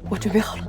我准备好了。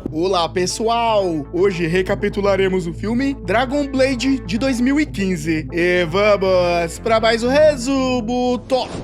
Olá pessoal! Hoje recapitularemos o filme Dragon Blade de 2015 e vamos para mais um resumo.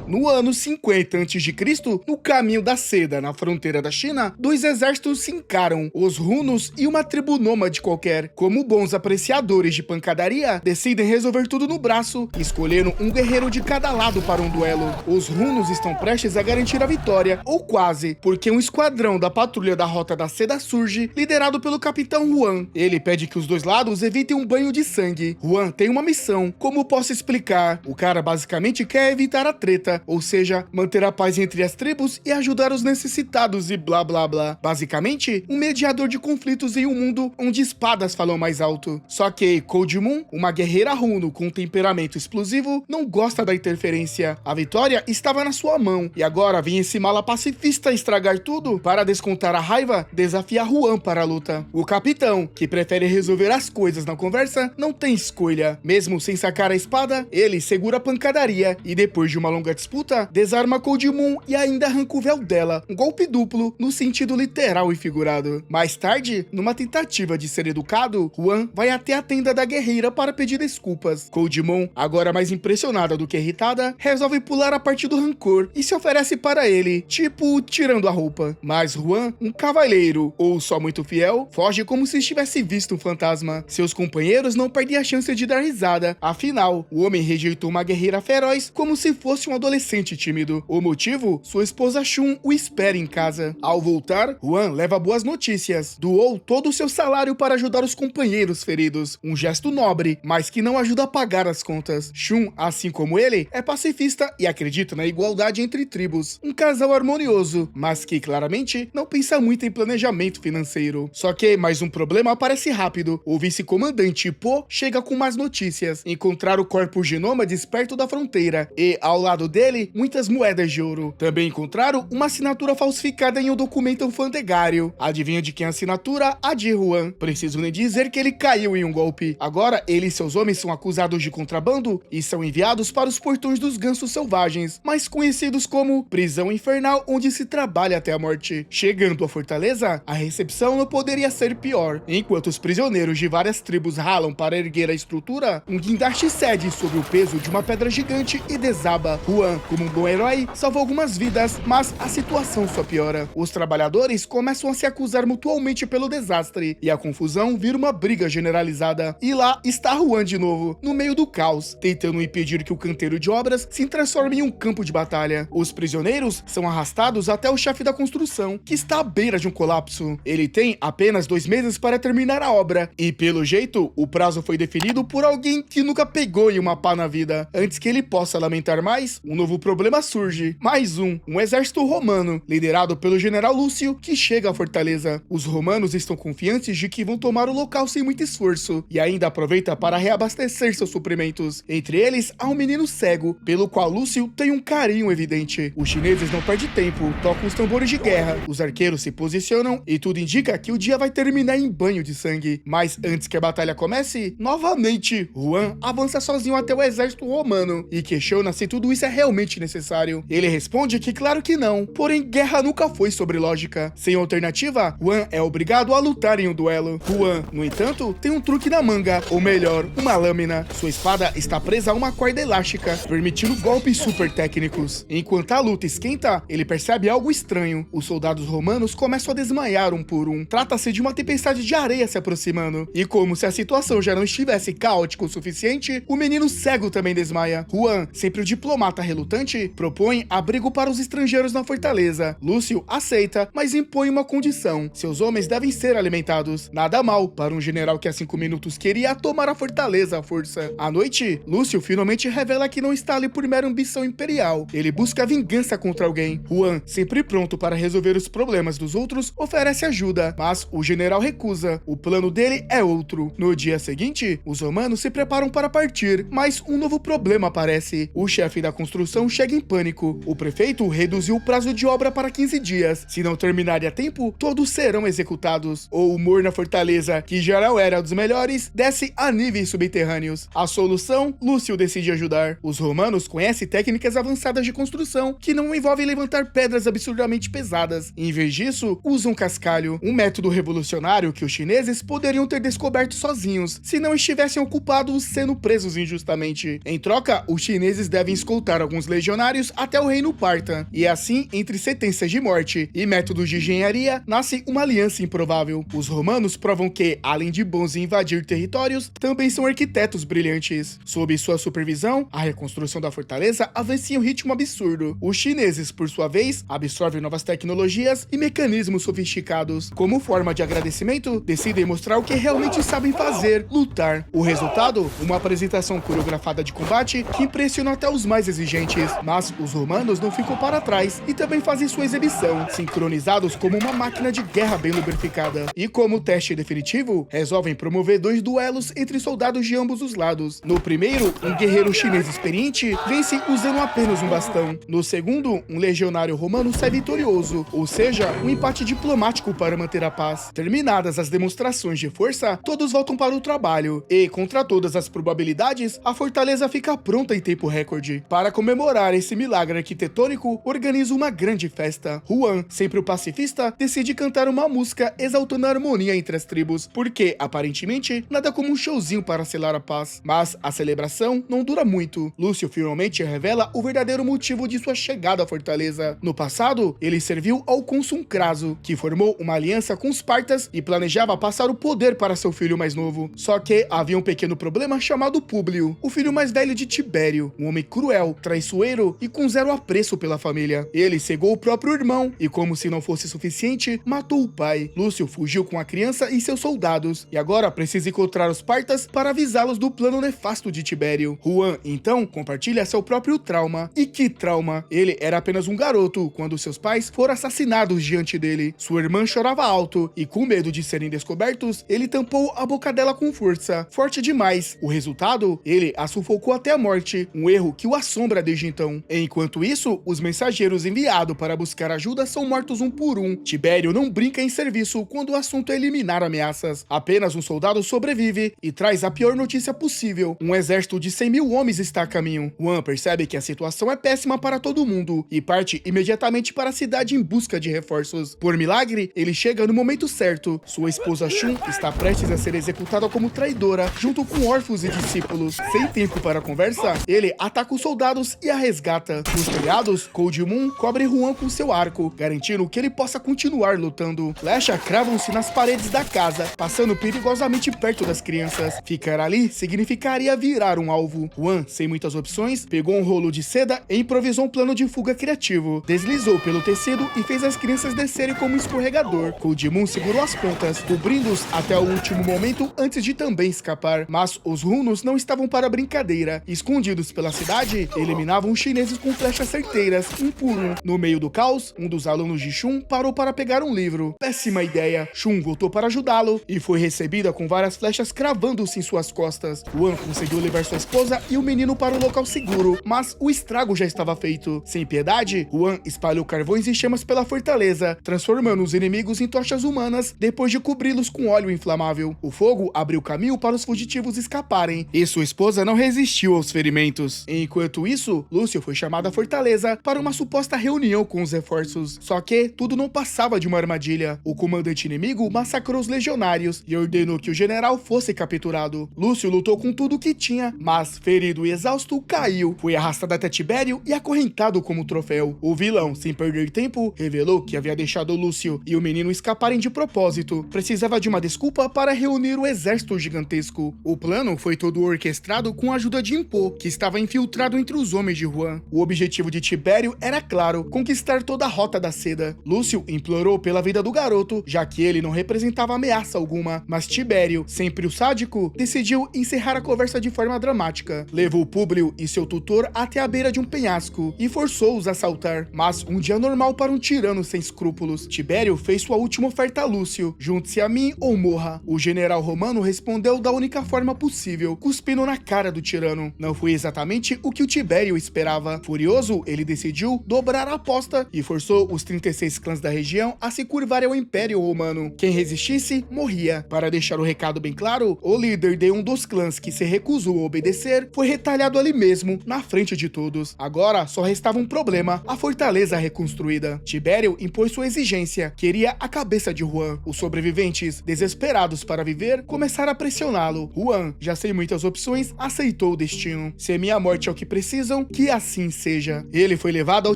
No ano 50 a.C., no caminho da seda na fronteira da China, dois exércitos se encaram, os Hunos e uma tribo nômade qualquer. Como bons apreciadores de pancadaria, decidem resolver tudo no braço, escolhendo um guerreiro de cada lado para um duelo. Os Hunos estão prestes a garantir a vitória, ou quase, porque um esquadrão da patrulha da Rota da Seda surge, liderado pelo Capitão Huan. Ele pede que os dois lados evitem um banho de sangue. Huan tem uma missão. Como posso explicar? O cara basicamente quer evitar a treta, ou seja, manter a paz entre as tribos e ajudar os necessitados e blá blá blá. Basicamente, um mediador de conflitos em um mundo onde espadas falam mais alto. Só que Cold Moon, uma guerreira Huno com temperamento explosivo, não gosta da interferência. A vitória estava na sua mão, e agora vem esse mala pacifista estragar tudo? Para descontar a raiva, desafia Huan para a luta. O capitão, que prefere resolver as coisas na conversa, não tem escolha. Mesmo sem sacar a espada, ele segura a pancadaria e depois de uma longa disputa, desarma Cold Moon e ainda arranca o véu dela, um golpe duplo no sentido literal e figurado. Mais tarde, numa tentativa de ser educado, Huan vai até a tenda da guerreira para pedir desculpas. Cold Moon, agora mais impressionada do que irritada, resolve pular a parte do rancor e se oferece para ele, tipo tirando a roupa. Mas Huan, um cavaleiro ou só muito fiel, foge como se estivesse visto um fantasma. Seus companheiros não perdem a chance de dar risada, afinal, o homem rejeitou uma guerreira feroz como se fosse um adolescente tímido. O motivo? Sua esposa Shun o espera em casa. Ao voltar, Huan leva boas notícias. Doou todo o seu salário para ajudar os companheiros feridos. Um gesto nobre, mas que não ajuda a pagar as contas. Shun, assim como ele, é pacifista e acredita na igualdade entre tribos. Um casal harmonioso, mas que claramente não pensa muito em planejamento financeiro. Só que mais um problema aparece rápido. O vice-comandante Po chega com más notícias. Encontrar o corpo genômades perto da fronteira e, ao lado dele, muitas moedas de ouro. Também encontraram uma assinatura falsificada em um documento alfandegário. Adivinha de quem é a assinatura? A de Huan. Preciso nem dizer que ele caiu em um golpe. Agora, ele e seus homens são acusados de contrabando e são enviados para os portões dos gansos selvagens, mais conhecidos como prisão infernal, onde se trabalha até a morte. Chegando à fortaleza, a recepção não poderia ser pior. Enquanto os prisioneiros de várias tribos ralam para erguer a estrutura, um guindaste cede sob o peso de uma pedra gigante e desaba. Huan, como um bom herói, salvou algumas vidas, mas a situação só piora. Os trabalhadores começam a se acusar mutualmente pelo desastre, e a confusão vira uma briga generalizada. E lá está Huan de novo, no meio do caos, tentando impedir que o canteiro de obras se transforme em um campo de batalha. Os prisioneiros são arrastados até o chefe da construção, que está à beira de um colapso. Ele tem apenas 2 meses para terminar a obra, e pelo jeito, o prazo foi definido por alguém que nunca pegou em uma pá na vida. Antes que ele possa lamentar mais, um novo problema surge. Mais um exército romano, liderado pelo general Lúcio, que chega à fortaleza. Os romanos estão confiantes de que vão tomar o local sem muito esforço, e ainda aproveita para reabastecer seus suprimentos. Entre eles, há um menino cego, pelo qual Lúcio tem um carinho evidente. Os chineses não perdem tempo, tocam os tambores de guerra, os arqueiros se posicionam, e tudo indica que o dia vai terminar em banho de sangue. Mas antes que a batalha comece, novamente, Huan avança sozinho até o exército romano e questiona se tudo isso é realmente necessário. Ele responde que claro que não, porém guerra nunca foi sobre lógica. Sem alternativa, Huan é obrigado a lutar em um duelo. Huan, no entanto, tem um truque na manga, ou melhor, uma lâmina. Sua espada está presa a uma corda elástica, permitindo golpes super técnicos. Enquanto a luta esquenta, ele percebe algo estranho. Os soldados romanos começam a desmaiar um por um. Trata-se de uma tempestade de areia se aproximando. E como se a situação já não estivesse caótica o suficiente, o menino cego também desmaia. Huan, sempre o diplomata relutante, propõe abrigo para os estrangeiros na fortaleza. Lúcio aceita, mas impõe uma condição. Seus homens devem ser alimentados. Nada mal para um general que há 5 minutos queria tomar a fortaleza à força. À noite, Lúcio finalmente revela que não está ali por mera ambição imperial. Ele busca vingança contra alguém. Huan, sempre pronto para resolver os problemas dos outros, oferece ajuda. ajuda, mas o general recusa. O plano dele é outro. No dia seguinte, os romanos se preparam para partir, mas um novo problema aparece. O chefe da construção chega em pânico. O prefeito reduziu o prazo de obra para 15 dias. Se não terminarem a tempo, todos serão executados. O humor na fortaleza, que já não era dos melhores, desce a níveis subterrâneos. A solução, Lúcio decide ajudar. Os romanos conhecem técnicas avançadas de construção que não envolvem levantar pedras absurdamente pesadas. Em vez disso, usam cascalho, um método revolucionário que os chineses poderiam ter descoberto sozinhos, se não estivessem ocupados sendo presos injustamente. Em troca, os chineses devem escoltar alguns legionários até o reino parta, e assim, entre sentenças de morte e métodos de engenharia, nasce uma aliança improvável. Os romanos provam que, além de bons em invadir territórios, também são arquitetos brilhantes. Sob sua supervisão, a reconstrução da fortaleza avança em um ritmo absurdo. Os chineses, por sua vez, absorvem novas tecnologias e mecanismos sofisticados. Como forma de agradecimento, decidem mostrar o que realmente sabem fazer: lutar. O resultado? Uma apresentação coreografada de combate que impressiona até os mais exigentes. Mas os romanos não ficam para trás e também fazem sua exibição, sincronizados como uma máquina de guerra bem lubrificada. E como teste definitivo, resolvem promover 2 duelos entre soldados de ambos os lados. No primeiro, um guerreiro chinês experiente vence usando apenas um bastão. No segundo, um legionário romano sai vitorioso, ou seja, um empate diplomático para manter a paz. Terminadas as demonstrações de força, todos voltam para o trabalho, e, contra todas as probabilidades, a fortaleza fica pronta em tempo recorde. Para comemorar esse milagre arquitetônico, organiza uma grande festa. Juan, sempre o pacifista, decide cantar uma música exaltando a harmonia entre as tribos, porque, aparentemente, nada como um showzinho para selar a paz. Mas a celebração não dura muito. Lúcio finalmente revela o verdadeiro motivo de sua chegada à fortaleza. No passado, ele serviu ao cônsul Craso, que formou uma aliança com os partas e planejava passar o poder para seu filho mais novo. Só que havia um pequeno problema chamado Públio, o filho mais velho de Tibério, um homem cruel, traiçoeiro e com zero apreço pela família. Ele cegou o próprio irmão e, como se não fosse suficiente, matou o pai. Lúcio fugiu com a criança e seus soldados, e agora precisa encontrar os partas para avisá-los do plano nefasto de Tibério. Juan, então, compartilha seu próprio trauma. E que trauma! Ele era apenas um garoto quando seus pais foram assassinados diante dele. Sua irmã chorava alto e, com medo de serem descobertos, ele tampou a boca dela com força, forte demais. O resultado? Ele a sufocou até a morte, um erro que o assombra desde então. Enquanto isso, os mensageiros enviados para buscar ajuda são mortos um por um. Tibério não brinca em serviço quando o assunto é eliminar ameaças. Apenas um soldado sobrevive e traz a pior notícia possível: um exército de 100.000 homens está a caminho. Juan percebe que a situação é péssima para todo mundo e parte imediatamente para a cidade em busca de reforços. Por milagre, ele chega no momento certo. Sua esposa Shun está prestes a ser executada como traidora, junto com órfãos e discípulos. Sem tempo para conversa, ele ataca os soldados e a resgata. Nos telhados, Cold Moon cobre Juan com seu arco, garantindo que ele possa continuar lutando. Flechas cravam-se nas paredes da casa, passando perigosamente perto das crianças. Ficar ali significaria virar um alvo. Juan, sem muitas opções, pegou um rolo de seda e improvisou um plano de fuga criativo. Deslizou pelo tecido e fez as crianças descerem como um escorregador. Cold Moon segurou as pontas, cobrindo-os até o último momento antes de também escapar. Mas os runos não estavam para brincadeira. Escondidos pela cidade, eliminavam os chineses com flechas certeiras, um por um. No meio do caos, um dos alunos de Shun parou para pegar um livro. Péssima ideia. Shun voltou para ajudá-lo e foi recebida com várias flechas cravando-se em suas costas. Juan conseguiu levar sua esposa e o menino para um local seguro, mas o estrago já estava feito. Sem piedade, Juan espalhou carvões e chamas pela fortaleza, transformando os inimigos em tochas humanas depois de cobri-los com óleo inflamável. O fogo abriu caminho para os fugitivos escaparem e sua esposa não resistiu aos ferimentos. Enquanto isso, Lúcio foi chamado à fortaleza para uma suposta reunião com os reforços. Só que tudo não passava de uma armadilha. O comandante inimigo massacrou os legionários e ordenou que o general fosse capturado. Lúcio lutou com tudo o que tinha, mas, ferido e exausto, caiu. Foi arrastado até Tibério e acorrentado como troféu. O vilão, sem perder tempo, revelou que havia deixado Lúcio e o menino escaparem de propósito. Precisava de uma desculpa para reunir o exército gigantesco. O plano foi todo orquestrado com a ajuda de Impo, que estava infiltrado entre os homens de Juan. O objetivo de Tibério era claro: conquistar toda a rota da seda. Lúcio implorou pela vida do garoto, já que ele não representava ameaça alguma, mas Tibério, sempre o sádico, decidiu encerrar a conversa de forma dramática. Levou Públio e seu tutor até a beira de um penhasco e forçou-os a saltar. Mas um dia normal para um tirano sem escrúpulos. Tibério fez sua última oferta a Lúcio: junte-se a mim ou morra. O general romano respondeu da única forma possível, cuspindo na cara do tirano. Não foi exatamente o que o Tibério esperava. Furioso, ele decidiu dobrar a aposta e forçou os 36 clãs da região a se curvarem ao Império Romano. Quem resistisse, morria. Para deixar o recado bem claro, o líder de um dos clãs que se recusou a obedecer foi retalhado ali mesmo, na frente de todos. Agora só restava um problema: a fortaleza reconstruída. Tibério impôs sua exigência: queria a cabeça de Juan. Os sobreviventes, desesperados para viver, começaram a pressioná-lo. Juan, já sem muitas opções, aceitou o destino. Se minha morte é o que precisam, que assim seja. Ele foi levado ao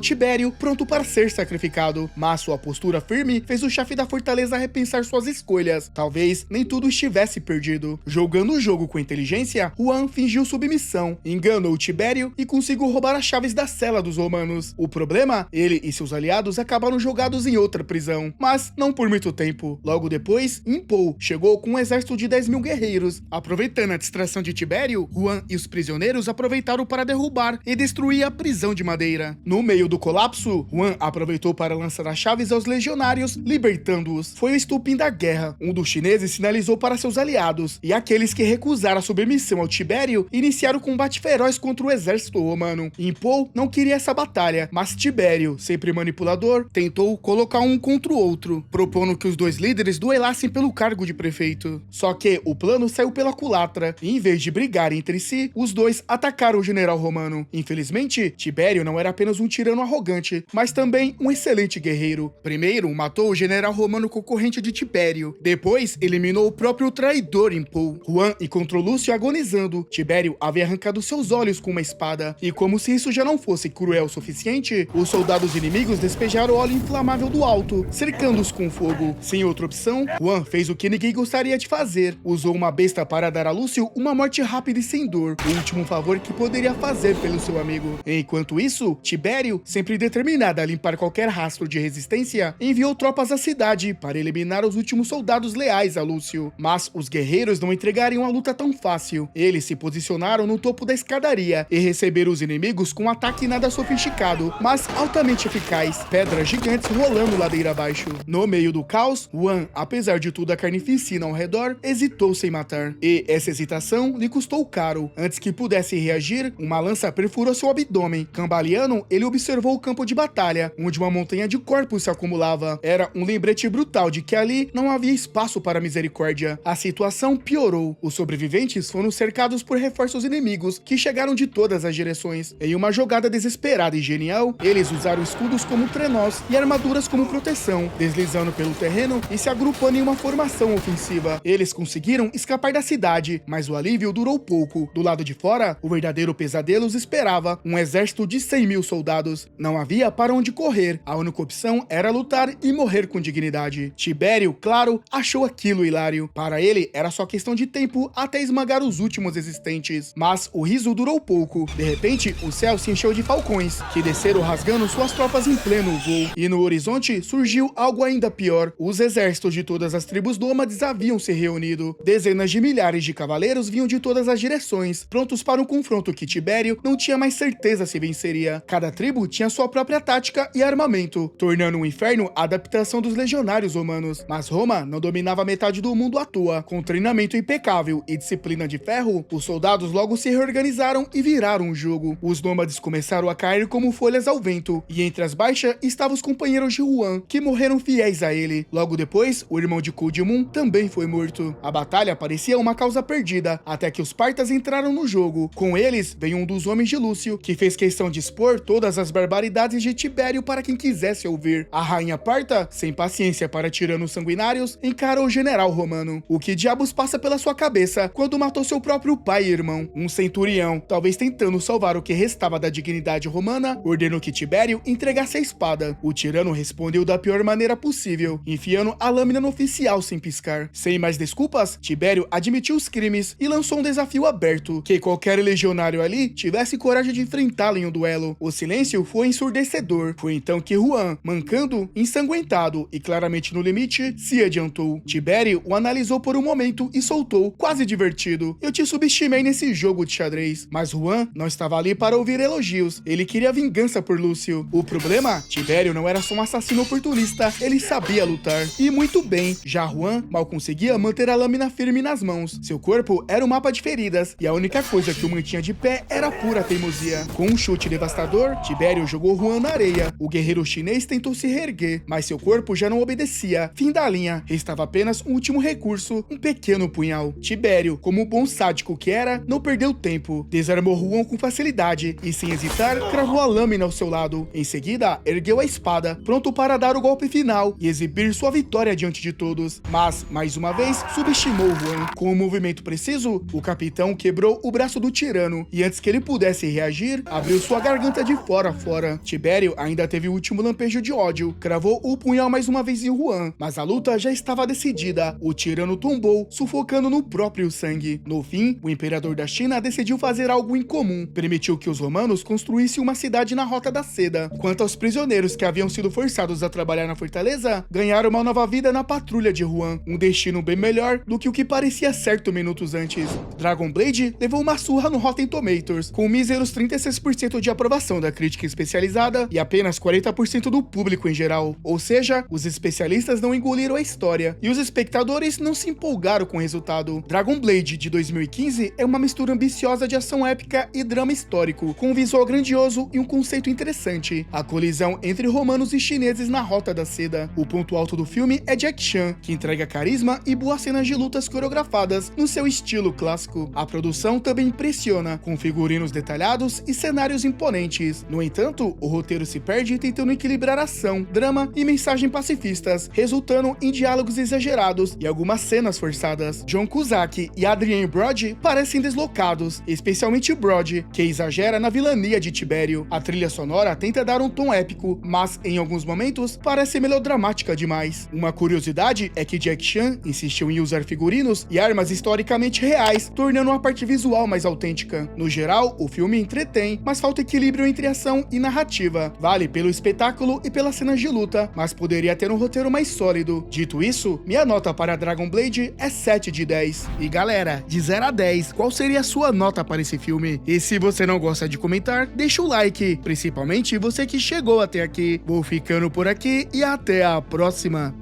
Tibério, pronto para ser sacrificado, mas sua postura firme fez o chefe da fortaleza repensar suas escolhas. Talvez nem tudo estivesse perdido. Jogando o jogo com inteligência, Juan fingiu submissão, enganou o Tibério e conseguiu roubar as chaves da cela dos romanos. O problema? Ele e seus aliados acabaram jogados em outra prisão, mas não por muito tempo. Logo depois, Impou chegou com um exército de 10.000 guerreiros. Aproveitando a distração de Tibério, Juan e os prisioneiros aproveitaram para derrubar e destruir a prisão de madeira. No meio do colapso, Juan aproveitou para lançar as chaves aos legionários, libertando-os. Foi o estupim da guerra. Um dos chineses sinalizou para seus aliados, e aqueles que recusaram a submissão ao Tibério iniciaram combate feroz contra o exército romano. Impou não queria essa batalha, mas Tibério, sempre manipulador, tentou colocar um contra o outro, propondo que os dois líderes duelassem pelo cargo de prefeito. Só que o plano saiu pela culatra, e em vez de brigarem entre si, os dois atacaram o general romano. Infelizmente, Tibério não era apenas um tirano arrogante, mas também um excelente guerreiro. Primeiro, matou o general romano concorrente de Tibério. Depois, eliminou o próprio traidor Impou. Juan encontrou Lúcio agonizando. Tibério havia arrancado seus olhos com uma espada. E como se isso já não fosse cruel o suficiente, os soldados inimigos despejaram óleo inflamável do alto, cercando-os com fogo. Sem outra opção, Juan fez o que ninguém gostaria de fazer. Usou uma besta para dar a Lúcio uma morte rápida e sem dor, o último favor que poderia fazer pelo seu amigo. Enquanto isso, Tibério, sempre determinado a limpar qualquer rastro de resistência, enviou tropas à cidade para eliminar os últimos soldados leais a Lúcio. Mas os guerreiros não entregariam a luta tão fácil. Eles se posicionaram no topo da escadaria e receberam os inimigos com um ataque nada sofisticado, mas altamente eficaz: pedras gigantes rolando ladeira abaixo. No meio do caos, Juan, apesar de toda a carnificina ao redor, hesitou sem matar. E essa hesitação lhe custou caro. Antes que pudesse reagir, uma lança perfurou seu abdômen. Cambaleando, ele observou o campo de batalha, onde uma montanha de corpos se acumulava. Era um lembrete brutal de que ali não havia espaço para misericórdia. A situação piorou. Os sobreviventes foram cercados por reforços inimigos que chegaram de todas as direções. Em uma jogada desesperada e genial, eles usaram escudos como trenós e armaduras como proteção, deslizando pelo terreno e se agrupando em uma formação ofensiva. Eles conseguiram escapar da cidade, mas o alívio durou pouco. Do lado de fora, o verdadeiro pesadelo os esperava: um exército de 100.000 soldados. Não havia para onde correr. A única opção era lutar e morrer com dignidade. Tibério, claro, achou aquilo hilário. Para ele, era só questão de tempo até esmagar os últimos existentes. Mas o riso durou pouco. De repente, o céu se encheu de falcões, que desceram rasgando suas tropas em pleno voo. E no horizonte surgiu algo ainda pior. Os exércitos de todas as tribos nômades haviam se reunido. Dezenas de milhares de cavaleiros vinham de todas as direções, prontos para um confronto que Tibério não tinha mais certeza se venceria. Cada tribo tinha sua própria tática e armamento, tornando um inferno a adaptação dos legionários romanos. Mas Roma não dominava metade do mundo à toa. Com treinamento impecável e disciplina de ferro, os soldados logo se reorganizaram e viraram o jogo. Os nômades começaram a cair como folhas ao vento, e entre as baixas estavam os companheiros de Juan, que morreram fiéis a ele. Logo depois, o irmão de Cudimun também foi morto. A batalha parecia uma causa perdida, até que os partas entraram no jogo. Com eles, veio um dos homens de Lúcio, que fez questão de expor todas as barbaridades de Tibério para quem quisesse ouvir. A rainha parta, sem paciência para tiranos sanguinários, encarou o general romano. O que diabos passa pela sua cabeça quando matou seu próprio pai e irmão? Um centurião, talvez tentando salvar o que restava da dignidade romana, ordenou que Tibério entregasse a espada. O tirano respondeu da pior maneira possível, enfiando a lâmina no oficial sem piscar. Sem mais desculpas, Tibério admitiu os crimes e lançou um desafio aberto: que qualquer legionário ali tivesse coragem de enfrentá-lo em um duelo. O silêncio foi ensurdecedor. Foi então que Juan, mancando, ensanguentado e claramente no limite, se adiantou. Tibério o analisou por um momento e soltou, quase divertido: eu te subestimei nesse jogo de xadrez. Mas Juan não estava ali para ouvir elogios. Ele queria vingança por Lúcio. O problema? Tibério não era só um assassino oportunista, ele sabia lutar. E muito bem, já Juan mal conseguia manter a lâmina firme nas mãos. Seu corpo era um mapa de feridas, e a única coisa que o mantinha de pé era pura teimosia. Com um chute devastador, Tibério jogou Juan na areia. O guerreiro chinês tentou se reerguer, mas seu corpo já não obedecia. Fim da linha, restava apenas um último recurso, um pequeno punhal. Tibério, como o bom sádico que era, não perdeu tempo. Desarmou Juan com facilidade e, sem hesitar, cravou a lâmina ao seu lado. Em seguida, ergueu a espada, pronto para dar o golpe final e exibir sua vitória diante de todos. Mas, mais uma vez, subestimou Juan. Com um movimento preciso, o capitão quebrou o braço do tirano e, antes que ele pudesse reagir, abriu sua garganta de fora a fora. Tibério ainda teve o último lampejo de ódio, cravou o punhal mais uma vez em Juan, mas a luta já estava decidida. O tirano tombou, sufocando no próprio sangue. No fim, o imperador da China decidiu fazer algo incomum. Permitiu que os romanos construíssem uma cidade na Rota da Seda. Quanto aos prisioneiros que haviam sido forçados a trabalhar na fortaleza, ganharam uma nova vida na patrulha de Juan, um destino bem melhor do que o que parecia certo minutos antes. Dragon Blade levou uma surra no Rotten Tomatoes, com míseros 36% de aprovação da crítica especializada e apenas 40% do público em geral. Ou seja, os especialistas não engoliram a história e os espectadores não se empolgaram com o resultado. Dragon Blade de 2015 é uma mistura ambiciosa de ação épica e drama histórico, com um visual grandioso e um conceito interessante: a colisão entre romanos e chineses na Rota da Seda. O ponto alto do filme é Jack Chan, que entrega carisma e boas cenas de lutas coreografadas no seu estilo clássico. A produção também impressiona, com figurinos detalhados e cenários imponentes. No entanto, o roteiro se perde tentando equilibrar ação, drama e mensagem pacifistas, resultando em diálogos exagerados e algumas cenas forçadas. John Cusack e Adrien Brody parecem deslocados, especialmente Brody, que exagera na vilania de Tibério. A trilha sonora tenta dar um tom épico, mas em alguns momentos parece melodramática demais. Uma curiosidade é que Jack Chan insistiu em usar figurinos e armas historicamente reais, tornando a parte visual mais autêntica. No geral, o filme entretém, mas falta equilíbrio entre ação e narrativa. Vale pelo espetáculo e pelas cenas de luta, mas poderia ter um roteiro mais sólido. Dito isso, minha nota para Dragon Blade é 7 de 10. E galera, de 0 a 10, qual seria a sua nota para esse filme? E se você não gosta de comentar, deixa o like, principalmente você que chegou até aqui. Vou ficando por aqui e até a próxima.